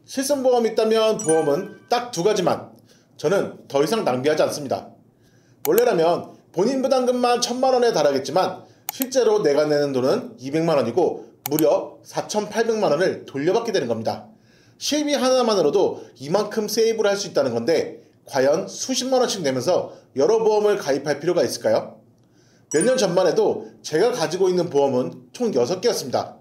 실손보험이 있다면 보험은 딱 두 가지만. 저는 더 이상 낭비하지 않습니다. 원래라면 본인 부담금만 1,000만원에 달하겠지만 실제로 내가 내는 돈은 200만원이고 무려 4,800만원을 돌려받게 되는 겁니다. 실비 하나만으로도 이만큼 세이브를 할 수 있다는 건데 과연 수십만원씩 내면서 여러 보험을 가입할 필요가 있을까요? 몇 년 전만 해도 제가 가지고 있는 보험은 총 6개였습니다.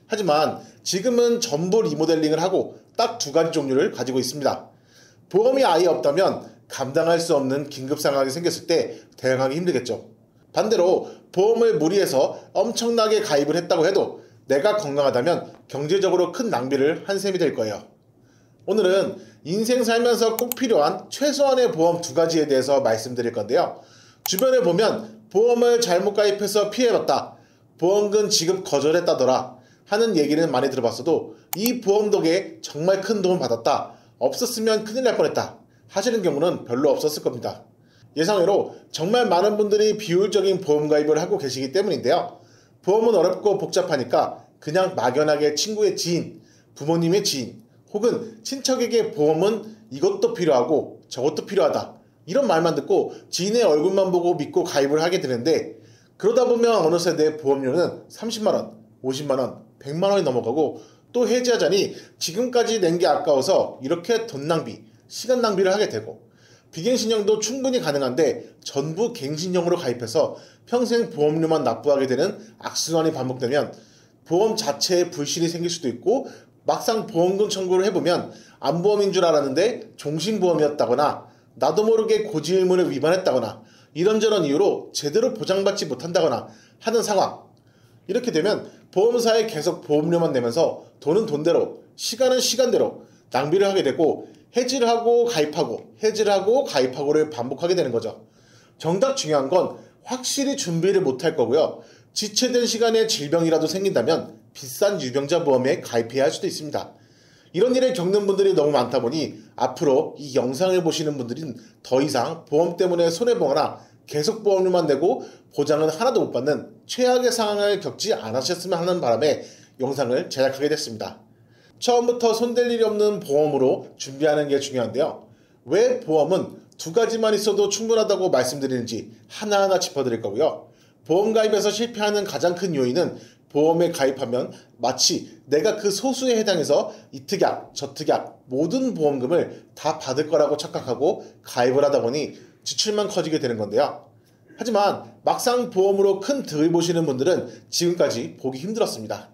하지만 지금은 전부 리모델링을 하고 딱 두 가지 종류를 가지고 있습니다. 보험이 아예 없다면 감당할 수 없는 긴급 상황이 생겼을 때 대응하기 힘들겠죠. 반대로 보험을 무리해서 엄청나게 가입을 했다고 해도 내가 건강하다면 경제적으로 큰 낭비를 한 셈이 될 거예요. 오늘은 인생 살면서 꼭 필요한 최소한의 보험 두 가지에 대해서 말씀드릴 건데요. 주변에 보면 보험을 잘못 가입해서 피해봤다, 보험금 지급 거절했다더라 하는 얘기는 많이 들어봤어도 이 보험 덕에 정말 큰 도움 받았다, 없었으면 큰일 날 뻔했다 하시는 경우는 별로 없었을 겁니다. 예상외로 정말 많은 분들이 비효율적인 보험 가입을 하고 계시기 때문인데요. 보험은 어렵고 복잡하니까 그냥 막연하게 친구의 지인, 부모님의 지인, 혹은 친척에게 보험은 이것도 필요하고 저것도 필요하다 이런 말만 듣고 지인의 얼굴만 보고 믿고 가입을 하게 되는데, 그러다 보면 어느새 내 보험료는 30만원, 50만원, 100만원이 넘어가고 또 해지하자니 지금까지 낸 게 아까워서 이렇게 돈 낭비, 시간 낭비를 하게 되고, 비갱신형도 충분히 가능한데 전부 갱신형으로 가입해서 평생 보험료만 납부하게 되는 악순환이 반복되면 보험 자체에 불신이 생길 수도 있고, 막상 보험금 청구를 해보면 암보험인 줄 알았는데 종신보험이었다거나 나도 모르게 고지의무를 위반했다거나 이런저런 이유로 제대로 보장받지 못한다거나 하는 상황. 이렇게 되면 보험사에 계속 보험료만 내면서 돈은 돈대로, 시간은 시간대로 낭비를 하게 되고 해지를 하고 가입하고 해지를 하고 가입하고를 반복하게 되는 거죠. 정작 중요한 건 확실히 준비를 못할 거고요. 지체된 시간에 질병이라도 생긴다면 비싼 유병자 보험에 가입해야 할 수도 있습니다. 이런 일을 겪는 분들이 너무 많다 보니 앞으로 이 영상을 보시는 분들은 더 이상 보험 때문에 손해보거나 계속 보험료만 내고 보장은 하나도 못 받는 최악의 상황을 겪지 않으셨으면 하는 바람에 영상을 제작하게 됐습니다. 처음부터 손댈 일이 없는 보험으로 준비하는 게 중요한데요. 왜 보험은 두 가지만 있어도 충분하다고 말씀드리는지 하나하나 짚어드릴 거고요. 보험 가입에서 실패하는 가장 큰 요인은 보험에 가입하면 마치 내가 그 소수에 해당해서 이 특약, 저 특약 모든 보험금을 다 받을 거라고 착각하고 가입을 하다 보니 지출만 커지게 되는 건데요. 하지만 막상 보험으로 큰 득을 보시는 분들은 지금까지 보기 힘들었습니다.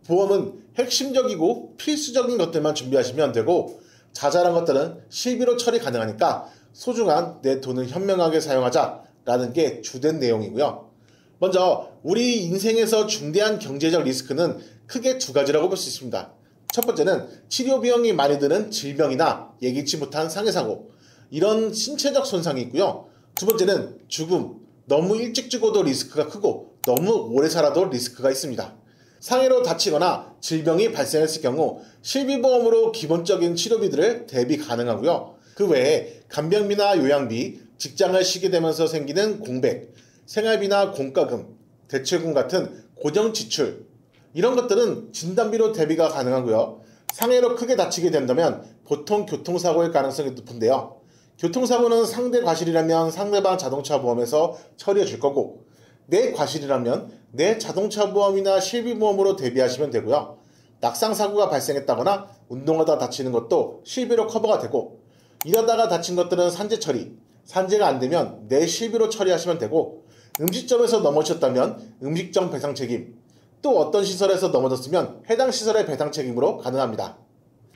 보험은 핵심적이고 필수적인 것들만 준비하시면 되고 자잘한 것들은 실비로 처리 가능하니까 소중한 내 돈을 현명하게 사용하자라는 게 주된 내용이고요. 먼저 우리 인생에서 중대한 경제적 리스크는 크게 두 가지라고 볼 수 있습니다. 첫 번째는 치료 비용이 많이 드는 질병이나 예기치 못한 상해사고, 이런 신체적 손상이 있고요. 두 번째는 죽음, 너무 일찍 죽어도 리스크가 크고 너무 오래 살아도 리스크가 있습니다. 상해로 다치거나 질병이 발생했을 경우 실비보험으로 기본적인 치료비들을 대비 가능하고요. 그 외에 간병비나 요양비, 직장을 쉬게 되면서 생기는 공백, 생활비나 공과금, 대출금 같은 고정 지출, 이런 것들은 진단비로 대비가 가능하고요. 상해로 크게 다치게 된다면 보통 교통사고일 가능성이 높은데요. 교통사고는 상대 과실이라면 상대방 자동차 보험에서 처리해 줄 거고, 내 과실이라면 내 자동차 보험이나 실비보험으로 대비하시면 되고요. 낙상사고가 발생했다거나 운동하다 다치는 것도 실비로 커버가 되고, 일하다가 다친 것들은 산재 처리, 산재가 안 되면 내 실비로 처리하시면 되고, 음식점에서 넘어졌다면 음식점 배상 책임, 또 어떤 시설에서 넘어졌으면 해당 시설의 배상 책임으로 가능합니다.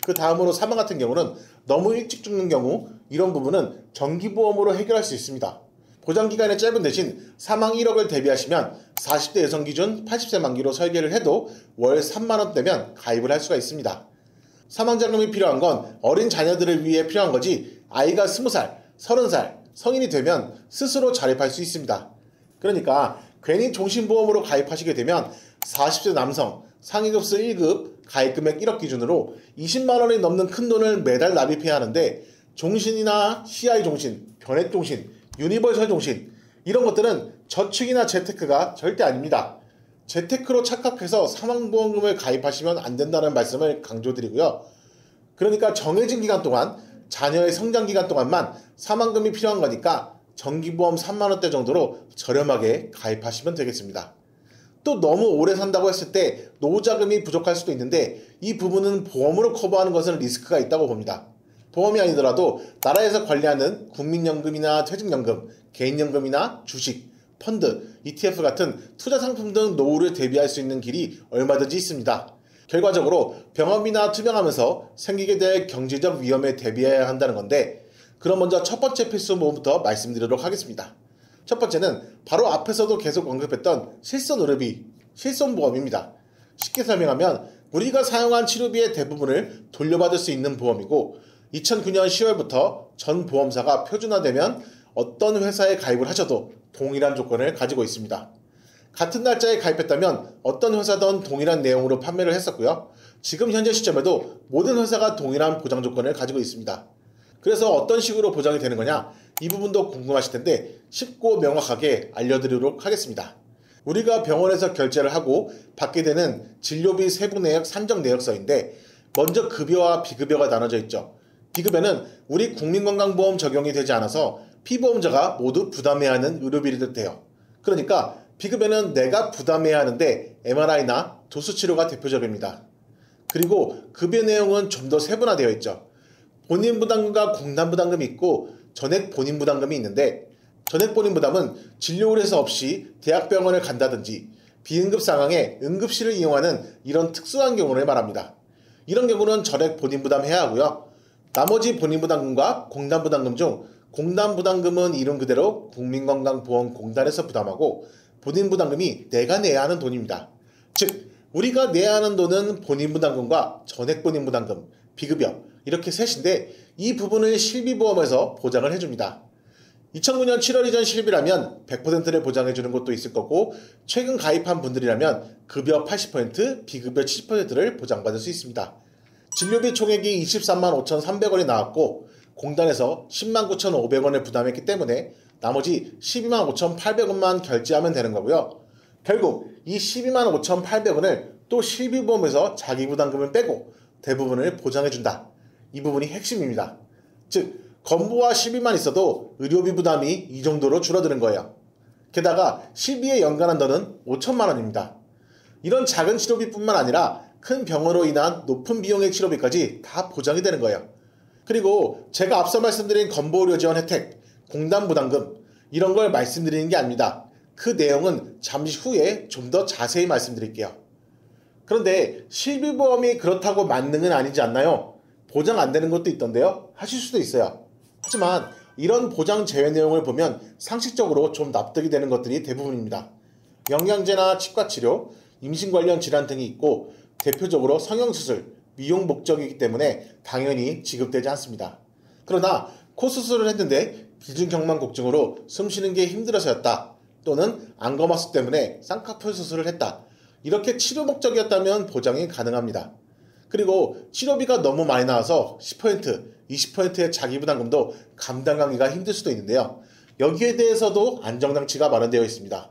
그 다음으로 사망 같은 경우는 너무 일찍 죽는 경우, 이런 부분은 정기보험으로 해결할 수 있습니다. 보장기간이 짧은 대신 사망 1억을 대비하시면 40대 여성 기준 80세 만기로 설계를 해도 월 3만원대면 가입을 할 수가 있습니다. 사망자금이 필요한 건 어린 자녀들을 위해 필요한 거지 아이가 20살, 30살, 성인이 되면 스스로 자립할 수 있습니다. 그러니까 괜히 종신보험으로 가입하시게 되면 40세 남성, 상위급수 1급, 가입금액 1억 기준으로 20만원이 넘는 큰 돈을 매달 납입해야 하는데, 종신이나 CI종신, 변액종신, 유니버설 종신, 이런 것들은 저축이나 재테크가 절대 아닙니다. 재테크로 착각해서 사망보험금을 가입하시면 안 된다는 말씀을 강조드리고요. 그러니까 정해진 기간 동안 자녀의 성장 기간 동안만 사망금이 필요한 거니까 정기보험 3만원대 정도로 저렴하게 가입하시면 되겠습니다. 또 너무 오래 산다고 했을 때 노후자금이 부족할 수도 있는데 이 부분은 보험으로 커버하는 것은 리스크가 있다고 봅니다. 보험이 아니더라도 나라에서 관리하는 국민연금이나 퇴직연금, 개인연금이나 주식, 펀드, ETF 같은 투자 상품 등 노후를 대비할 수 있는 길이 얼마든지 있습니다. 결과적으로 병합이나 투명하면서 생기게 될 경제적 위험에 대비해야 한다는 건데, 그럼 먼저 첫 번째 필수 보험부터 말씀드리도록 하겠습니다. 첫 번째는 바로 앞에서도 계속 언급했던 실손의료비, 실손보험입니다. 쉽게 설명하면 우리가 사용한 치료비의 대부분을 돌려받을 수 있는 보험이고, 2009년 10월부터 전 보험사가 표준화되면 어떤 회사에 가입을 하셔도 동일한 조건을 가지고 있습니다. 같은 날짜에 가입했다면 어떤 회사든 동일한 내용으로 판매를 했었고요. 지금 현재 시점에도 모든 회사가 동일한 보장 조건을 가지고 있습니다. 그래서 어떤 식으로 보장이 되는 거냐, 이 부분도 궁금하실 텐데 쉽고 명확하게 알려드리도록 하겠습니다. 우리가 병원에서 결제를 하고 받게 되는 진료비 세부 내역 산정 내역서인데, 먼저 급여와 비급여가 나눠져 있죠. 비급여는 우리 국민건강보험 적용이 되지 않아서 피보험자가 모두 부담해야 하는 의료비를 뜻해요. 그러니까 비급여는 내가 부담해야 하는데 MRI나 도수치료가 대표적입니다. 그리고 급여 내용은 좀 더 세분화되어 있죠. 본인부담금과 공단부담금이 있고 전액 본인부담금이 있는데, 전액 본인부담은 진료 의뢰서 없이 대학병원을 간다든지 비응급 상황에 응급실을 이용하는 이런 특수한 경우를 말합니다. 이런 경우는 전액 본인부담해야 하고요. 나머지 본인부담금과 공단부담금 중 공단부담금은 이름 그대로 국민건강보험공단에서 부담하고, 본인부담금이 내가 내야 하는 돈입니다. 즉 우리가 내야 하는 돈은 본인부담금과 전액본인부담금, 비급여 이렇게 셋인데, 이 부분을 실비보험에서 보장을 해줍니다. 2009년 7월 이전 실비라면 100%를 보장해주는 곳도 있을 거고, 최근 가입한 분들이라면 급여 80%, 비급여 70%를 보장받을 수 있습니다. 진료비 총액이 23만 5,300원이 나왔고 공단에서 10만 9,500원을 부담했기 때문에 나머지 12만 5,800원만 결제하면 되는 거고요. 결국 이 12만 5,800원을 또 실비보험에서 자기부담금을 빼고 대부분을 보장해준다. 이 부분이 핵심입니다. 즉 건보와 실비만 있어도 의료비 부담이 이 정도로 줄어드는 거예요. 게다가 실비의 연간 한도는 5천만 원입니다. 이런 작은 치료비뿐만 아니라 큰 병으로 인한 높은 비용의 치료비까지 다 보장이 되는 거예요. 그리고 제가 앞서 말씀드린 건보의료지원 혜택, 공단부담금 이런 걸 말씀드리는 게 아닙니다. 그 내용은 잠시 후에 좀 더 자세히 말씀드릴게요. 그런데 실비보험이 그렇다고 만능은 아니지 않나요? 보장 안 되는 것도 있던데요. 하실 수도 있어요. 하지만 이런 보장 제외 내용을 보면 상식적으로 좀 납득이 되는 것들이 대부분입니다. 영양제나 치과치료, 임신 관련 질환 등이 있고 대표적으로 성형수술, 미용 목적이기 때문에 당연히 지급되지 않습니다. 그러나 코 수술을 했는데 비중경망곡증으로 숨쉬는 게 힘들어서였다, 또는 안검하수 때문에 쌍꺼풀 수술을 했다, 이렇게 치료 목적이었다면 보장이 가능합니다. 그리고 치료비가 너무 많이 나와서 10%, 20%의 자기부담금도 감당하기가 힘들 수도 있는데요. 여기에 대해서도 안정장치가 마련되어 있습니다.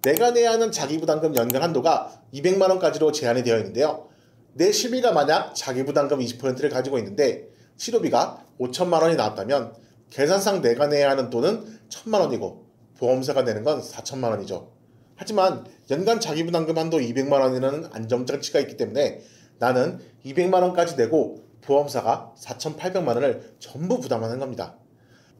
내가 내야 하는 자기부담금 연간 한도가 200만원까지로 제한이 되어 있는데요. 내 실비가 만약 자기부담금 20%를 가지고 있는데 치료비가 5천만원이 나왔다면 계산상 내가 내야 하는 돈은 1,000만원이고 보험사가 내는 건 4천만원이죠. 하지만 연간 자기부담금 한도 200만원이라는 안정장치가 있기 때문에 나는 200만원까지 내고 보험사가 4,800만원을 전부 부담하는 겁니다.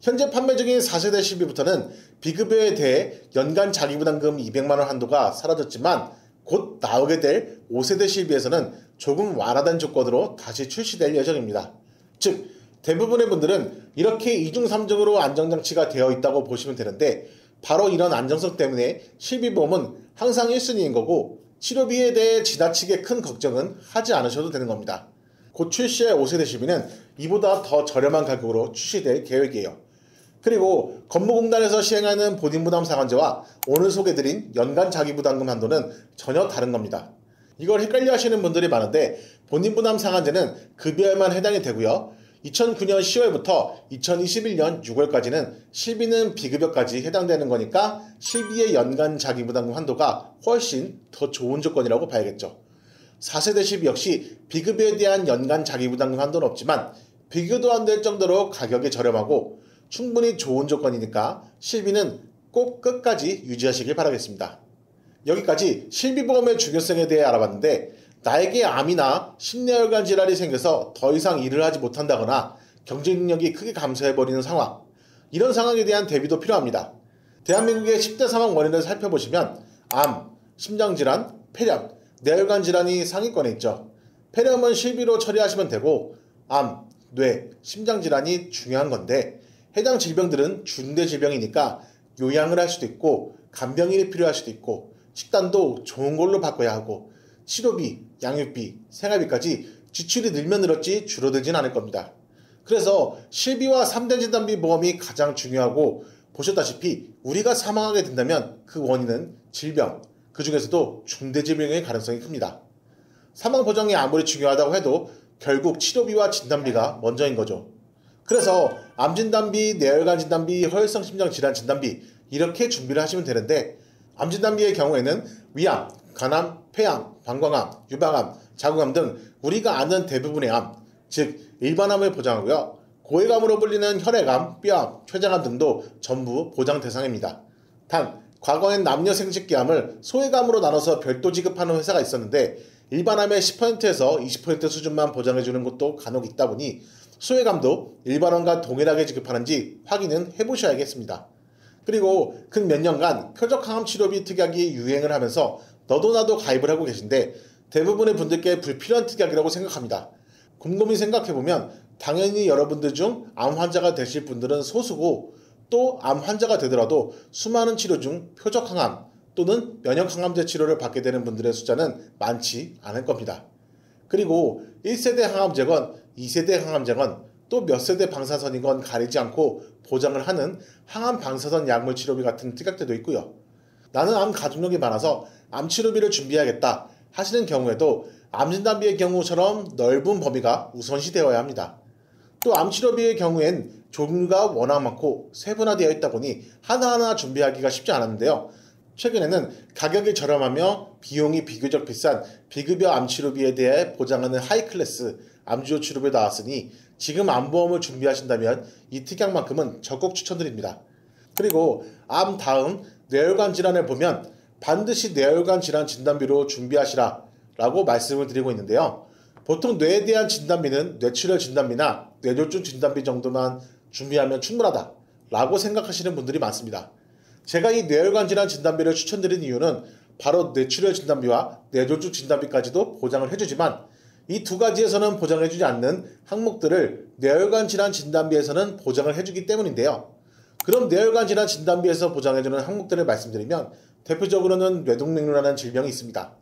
현재 판매 중인 4세대 실비부터는 비급여에 대해 연간 자기부담금 200만원 한도가 사라졌지만, 곧 나오게 될 5세대 실비에서는 조금 완화된 조건으로 다시 출시될 예정입니다. 즉 대부분의 분들은 이렇게 2중 3중으로 안정장치가 되어 있다고 보시면 되는데, 바로 이런 안정성 때문에 실비보험은 항상 1순위인 거고, 치료비에 대해 지나치게 큰 걱정은 하지 않으셔도 되는 겁니다. 곧 출시할 5세대 실비는 이보다 더 저렴한 가격으로 출시될 계획이에요. 그리고 건보공단에서 시행하는 본인부담 상한제와 오늘 소개드린 연간 자기부담금 한도는 전혀 다른 겁니다. 이걸 헷갈려 하시는 분들이 많은데, 본인부담 상한제는 급여에만 해당이 되고요. 2009년 10월부터 2021년 6월까지는 실비는 비급여까지 해당되는 거니까 실비의 연간 자기부담금 한도가 훨씬 더 좋은 조건이라고 봐야겠죠. 4세대10 역시 비급여에 대한 연간 자기부담금 한도는 없지만 비교도 안 될 정도로 가격이 저렴하고 충분히 좋은 조건이니까 실비는 꼭 끝까지 유지하시길 바라겠습니다. 여기까지 실비보험의 중요성에 대해 알아봤는데 나에게 암이나 심내혈관 질환이 생겨서 더 이상 일을 하지 못한다거나 경쟁력이 크게 감소해버리는 상황, 이런 상황에 대한 대비도 필요합니다. 대한민국의 10대 사망 원인을 살펴보시면 암, 심장질환, 폐렴, 뇌혈관 질환이 상위권에 있죠. 폐렴은 실비로 처리하시면 되고 암, 뇌, 심장질환이 중요한 건데 해당 질병들은 중대질병이니까 요양을 할 수도 있고 간병인이 필요할 수도 있고 식단도 좋은 걸로 바꿔야 하고 치료비, 양육비, 생활비까지 지출이 늘면 늘었지 줄어들진 않을 겁니다. 그래서 실비와 3대 진단비 보험이 가장 중요하고 보셨다시피 우리가 사망하게 된다면 그 원인은 질병, 그 중에서도 중대질병의 가능성이 큽니다. 사망보장이 아무리 중요하다고 해도 결국 치료비와 진단비가 먼저인 거죠. 그래서 암진단비, 뇌혈관 진단비, 허혈성 심장질환 진단비 이렇게 준비를 하시면 되는데 암진단비의 경우에는 위암, 간암, 폐암, 방광암, 유방암, 자궁암 등 우리가 아는 대부분의 암, 즉 일반암을 보장하고요. 고해감으로 불리는 혈액암, 뼈암, 췌장암 등도 전부 보장 대상입니다. 단 과거엔 남녀 생식기암을 소해감으로 나눠서 별도 지급하는 회사가 있었는데 일반암의 10%에서 20% 수준만 보장해주는 곳도 간혹 있다 보니 소해감도 일반암과 동일하게 지급하는지 확인은 해보셔야겠습니다. 그리고 근 몇 년간 표적항암 치료비 특약이 유행을 하면서 너도 나도 가입을 하고 계신데 대부분의 분들께 불필요한 특약이라고 생각합니다. 곰곰이 생각해보면 당연히 여러분들 중 암 환자가 되실 분들은 소수고 또 암 환자가 되더라도 수많은 치료 중 표적항암 또는 면역항암제 치료를 받게 되는 분들의 숫자는 많지 않을 겁니다. 그리고 1세대 항암제건 2세대 항암제건 또 몇 세대 방사선이건 가리지 않고 보장을 하는 항암 방사선 약물 치료비 같은 특약들도 있고요. 나는 암 가족력이 많아서 암 치료비를 준비해야겠다 하시는 경우에도 암진단비의 경우처럼 넓은 범위가 우선시 되어야 합니다. 또 암치료비의 경우엔 종류가 워낙 많고 세분화되어 있다 보니 하나하나 준비하기가 쉽지 않았는데요. 최근에는 가격이 저렴하며 비용이 비교적 비싼 비급여 암치료비에 대해 보장하는 하이클래스 암주요 치료비가 나왔으니 지금 암보험을 준비하신다면 이 특약만큼은 적극 추천드립니다. 그리고 암 다음 뇌혈관 질환을 보면 반드시 뇌혈관 질환 진단비로 준비하시라 라고 말씀을 드리고 있는데요. 보통 뇌에 대한 진단비는 뇌출혈 진단비나 뇌졸중 진단비 정도만 준비하면 충분하다 라고 생각하시는 분들이 많습니다. 제가 이 뇌혈관 질환 진단비를 추천드린 이유는 바로 뇌출혈 진단비와 뇌졸중 진단비까지도 보장을 해주지만 이 두 가지에서는 보장해주지 않는 항목들을 뇌혈관 질환 진단비에서는 보장을 해주기 때문인데요. 그럼 뇌혈관 질환 진단비에서 보장해주는 항목들을 말씀드리면 대표적으로는 뇌동맥류라는 질병이 있습니다.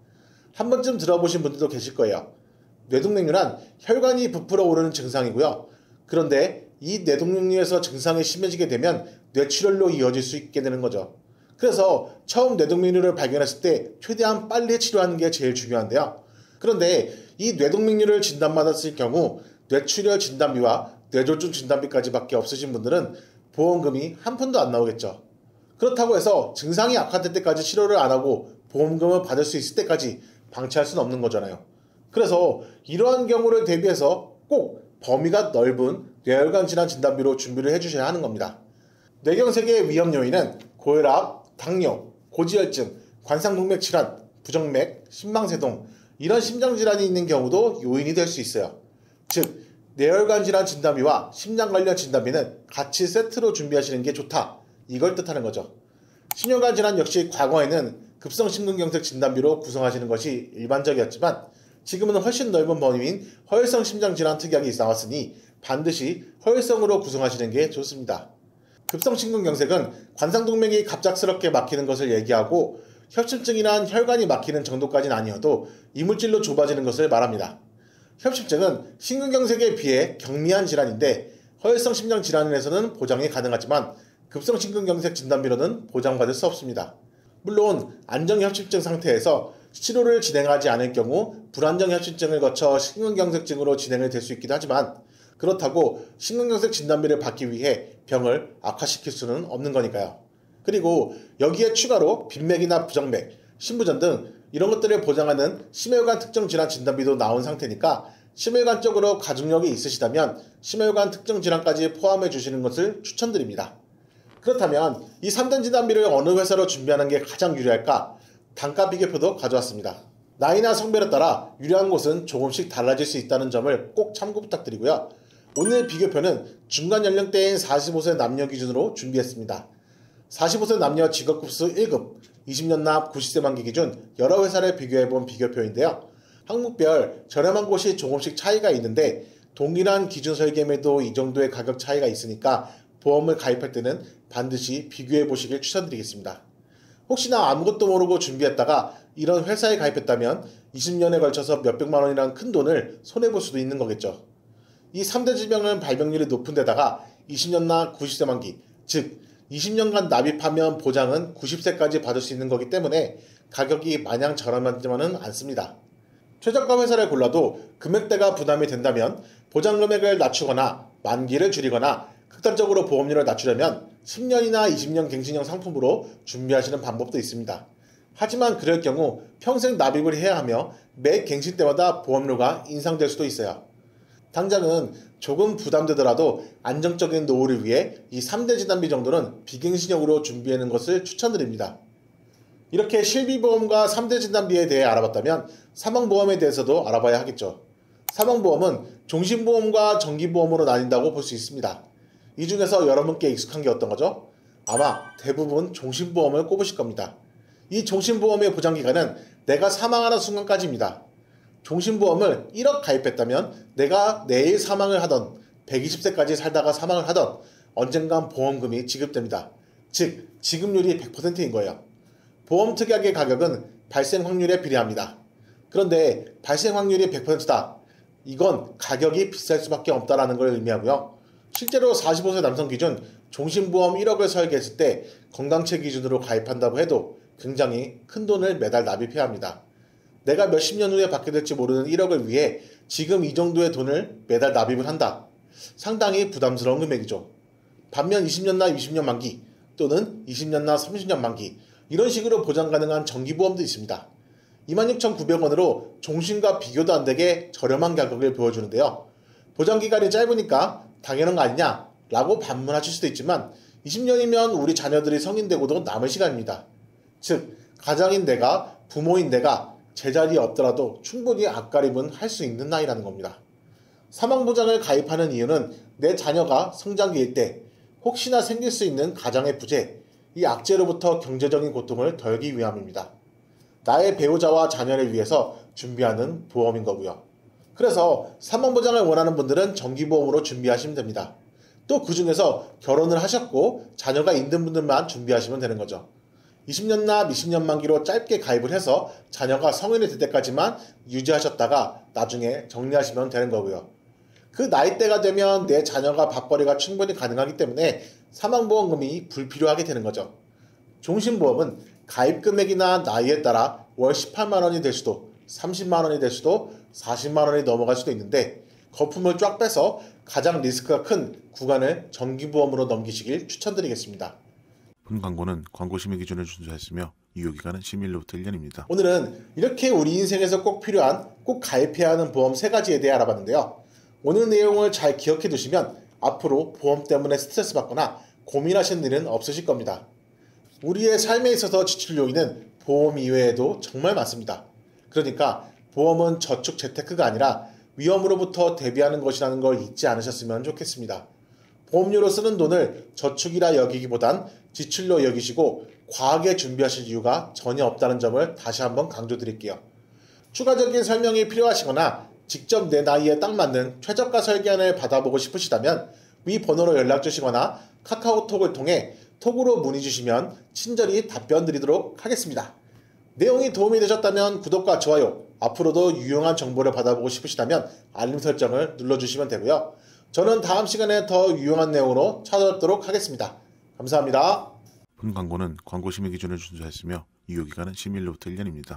한 번쯤 들어보신 분들도 계실 거예요. 뇌동맥류란 혈관이 부풀어 오르는 증상이고요. 그런데 이 뇌동맥류에서 증상이 심해지게 되면 뇌출혈로 이어질 수 있게 되는 거죠. 그래서 처음 뇌동맥류를 발견했을 때 최대한 빨리 치료하는 게 제일 중요한데요. 그런데 이 뇌동맥류를 진단받았을 경우 뇌출혈 진단비와 뇌졸중 진단비까지밖에 없으신 분들은 보험금이 한 푼도 안 나오겠죠. 그렇다고 해서 증상이 악화될 때까지 치료를 안 하고 보험금을 받을 수 있을 때까지 방치할 수는 없는 거잖아요. 그래서 이러한 경우를 대비해서 꼭 범위가 넓은 뇌혈관 질환 진단비로 준비를 해주셔야 하는 겁니다. 뇌경색의 위험 요인은 고혈압, 당뇨, 고지혈증, 관상동맥 질환, 부정맥, 심망세동 이런 심장질환이 있는 경우도 요인이 될 수 있어요. 즉 뇌혈관 질환 진단비와 심장 관련 진단비는 같이 세트로 준비하시는 게 좋다 이걸 뜻하는 거죠. 심혈관 질환 역시 과거에는 급성심근경색 진단비로 구성하시는 것이 일반적이었지만 지금은 훨씬 넓은 범위인 허혈성 심장질환 특약이 나왔으니 반드시 허혈성으로 구성하시는 게 좋습니다. 급성심근경색은 관상동맥이 갑작스럽게 막히는 것을 얘기하고 협심증이란 혈관이 막히는 정도까지는 아니어도 이물질로 좁아지는 것을 말합니다. 협심증은 심근경색에 비해 경미한 질환인데 허혈성 심장질환에서는 보장이 가능하지만 급성심근경색 진단비로는 보장받을 수 없습니다. 물론 안정협심증 상태에서 치료를 진행하지 않을 경우 불안정협심증을 거쳐 심근경색증으로 진행이 될 수 있기도 하지만 그렇다고 심근경색 진단비를 받기 위해 병을 악화시킬 수는 없는 거니까요. 그리고 여기에 추가로 빈맥이나 부정맥, 심부전 등 이런 것들을 보장하는 심혈관 특정 질환 진단비도 나온 상태니까 심혈관 쪽으로 가족력이 있으시다면 심혈관 특정 질환까지 포함해 주시는 것을 추천드립니다. 그렇다면 이 3대 진단비를 어느 회사로 준비하는 게 가장 유리할까? 단가 비교표도 가져왔습니다. 나이나 성별에 따라 유리한 곳은 조금씩 달라질 수 있다는 점을 꼭 참고 부탁드리고요. 오늘 비교표는 중간 연령대인 45세 남녀 기준으로 준비했습니다. 45세 남녀 직업급수 1급, 20년 납 90세 만기 기준 여러 회사를 비교해본 비교표인데요. 항목별 저렴한 곳이 조금씩 차이가 있는데 동일한 기준 설계임에도 이 정도의 가격 차이가 있으니까 보험을 가입할 때는 반드시 비교해 보시길 추천드리겠습니다. 혹시나 아무것도 모르고 준비했다가 이런 회사에 가입했다면 20년에 걸쳐서 몇백만 원이라는 큰 돈을 손해볼 수도 있는 거겠죠. 이 3대 질병은 발병률이 높은 데다가 20년 납 90세 만기, 즉 20년간 납입하면 보장은 90세까지 받을 수 있는 거기 때문에 가격이 마냥 저렴하지만은 않습니다. 최저가 회사를 골라도 금액대가 부담이 된다면 보장 금액을 낮추거나 만기를 줄이거나 극단적으로 보험료를 낮추려면 10년이나 20년 갱신형 상품으로 준비하시는 방법도 있습니다. 하지만 그럴 경우 평생 납입을 해야 하며 매 갱신 때마다 보험료가 인상될 수도 있어요. 당장은 조금 부담되더라도 안정적인 노후를 위해 이 3대 진단비 정도는 비갱신형으로 준비하는 것을 추천드립니다. 이렇게 실비보험과 3대 진단비에 대해 알아봤다면 사망보험에 대해서도 알아봐야 하겠죠. 사망보험은 종신보험과 정기보험으로 나뉜다고 볼 수 있습니다. 이 중에서 여러분께 익숙한 게 어떤 거죠? 아마 대부분 종신보험을 꼽으실 겁니다. 이 종신보험의 보장기간은 내가 사망하는 순간까지입니다. 종신보험을 1억 가입했다면 내가 내일 사망을 하던 120세까지 살다가 사망을 하던 언젠간 보험금이 지급됩니다. 즉 지급률이 100%인 거예요. 보험 특약의 가격은 발생 확률에 비례합니다. 그런데 발생 확률이 100%다. 이건 가격이 비쌀 수밖에 없다는 걸 의미하고요. 실제로 45세 남성 기준 종신보험 1억을 설계했을 때 건강체 기준으로 가입한다고 해도 굉장히 큰 돈을 매달 납입해야 합니다. 내가 몇십 년 후에 받게 될지 모르는 1억을 위해 지금 이 정도의 돈을 매달 납입을 한다. 상당히 부담스러운 금액이죠. 반면 20년 나 20년 만기 또는 20년 나 30년 만기 이런 식으로 보장 가능한 정기보험도 있습니다. 26,900원으로 종신과 비교도 안 되게 저렴한 가격을 보여주는데요. 보장기간이 짧으니까 당연한 거 아니냐? 라고 반문하실 수도 있지만 20년이면 우리 자녀들이 성인되고도 남을 시간입니다. 즉 가장인 내가, 부모인 내가 제자리에 없더라도 충분히 앞가림은 할 수 있는 나이라는 겁니다. 사망보장을 가입하는 이유는 내 자녀가 성장기일 때 혹시나 생길 수 있는 가장의 부재, 이 악재로부터 경제적인 고통을 덜기 위함입니다. 나의 배우자와 자녀를 위해서 준비하는 보험인 거고요. 그래서 사망보장을 원하는 분들은 정기보험으로 준비하시면 됩니다. 또 그 중에서 결혼을 하셨고 자녀가 있는 분들만 준비하시면 되는 거죠. 20년 납 20년 만기로 짧게 가입을 해서 자녀가 성인이 될 때까지만 유지하셨다가 나중에 정리하시면 되는 거고요. 그 나이대가 되면 내 자녀가 밥벌이가 충분히 가능하기 때문에 사망보험금이 불필요하게 되는 거죠. 종신보험은 가입 금액이나 나이에 따라 월 18만 원이 될 수도 30만 원이 될 수도 40만 원이 넘어갈 수도 있는데 거품을 쫙 빼서 가장 리스크가 큰 구간을 정기보험으로 넘기시길 추천드리겠습니다. 본 광고는 광고 심의 기준을 준수했으며 유효기간은 10일로부터 1년입니다. 오늘은 이렇게 우리 인생에서 꼭 필요한, 꼭 가입해야 하는 보험 3가지에 대해 알아봤는데요. 오늘 내용을 잘 기억해 두시면 앞으로 보험 때문에 스트레스 받거나 고민하시는 일은 없으실 겁니다. 우리의 삶에 있어서 지출 요인은 보험 이외에도 정말 많습니다. 그러니까 보험은 저축 재테크가 아니라 위험으로부터 대비하는 것이라는 걸 잊지 않으셨으면 좋겠습니다. 보험료로 쓰는 돈을 저축이라 여기기보단 지출로 여기시고 과하게 준비하실 이유가 전혀 없다는 점을 다시 한번 강조드릴게요. 추가적인 설명이 필요하시거나 직접 내 나이에 딱 맞는 최저가 설계안을 받아보고 싶으시다면 위 번호로 연락 주시거나 카카오톡을 통해 톡으로 문의 주시면 친절히 답변 드리도록 하겠습니다. 내용이 도움이 되셨다면 구독과 좋아요, 앞으로도 유용한 정보를 받아보고 싶으시다면 알림 설정을 눌러주시면 되고요. 저는 다음 시간에 더 유용한 내용으로 찾아뵙도록 하겠습니다. 감사합니다. 본 광고는 광고 심의 기준을 준수했으며 유효기간은 10일로부터 1년입니다.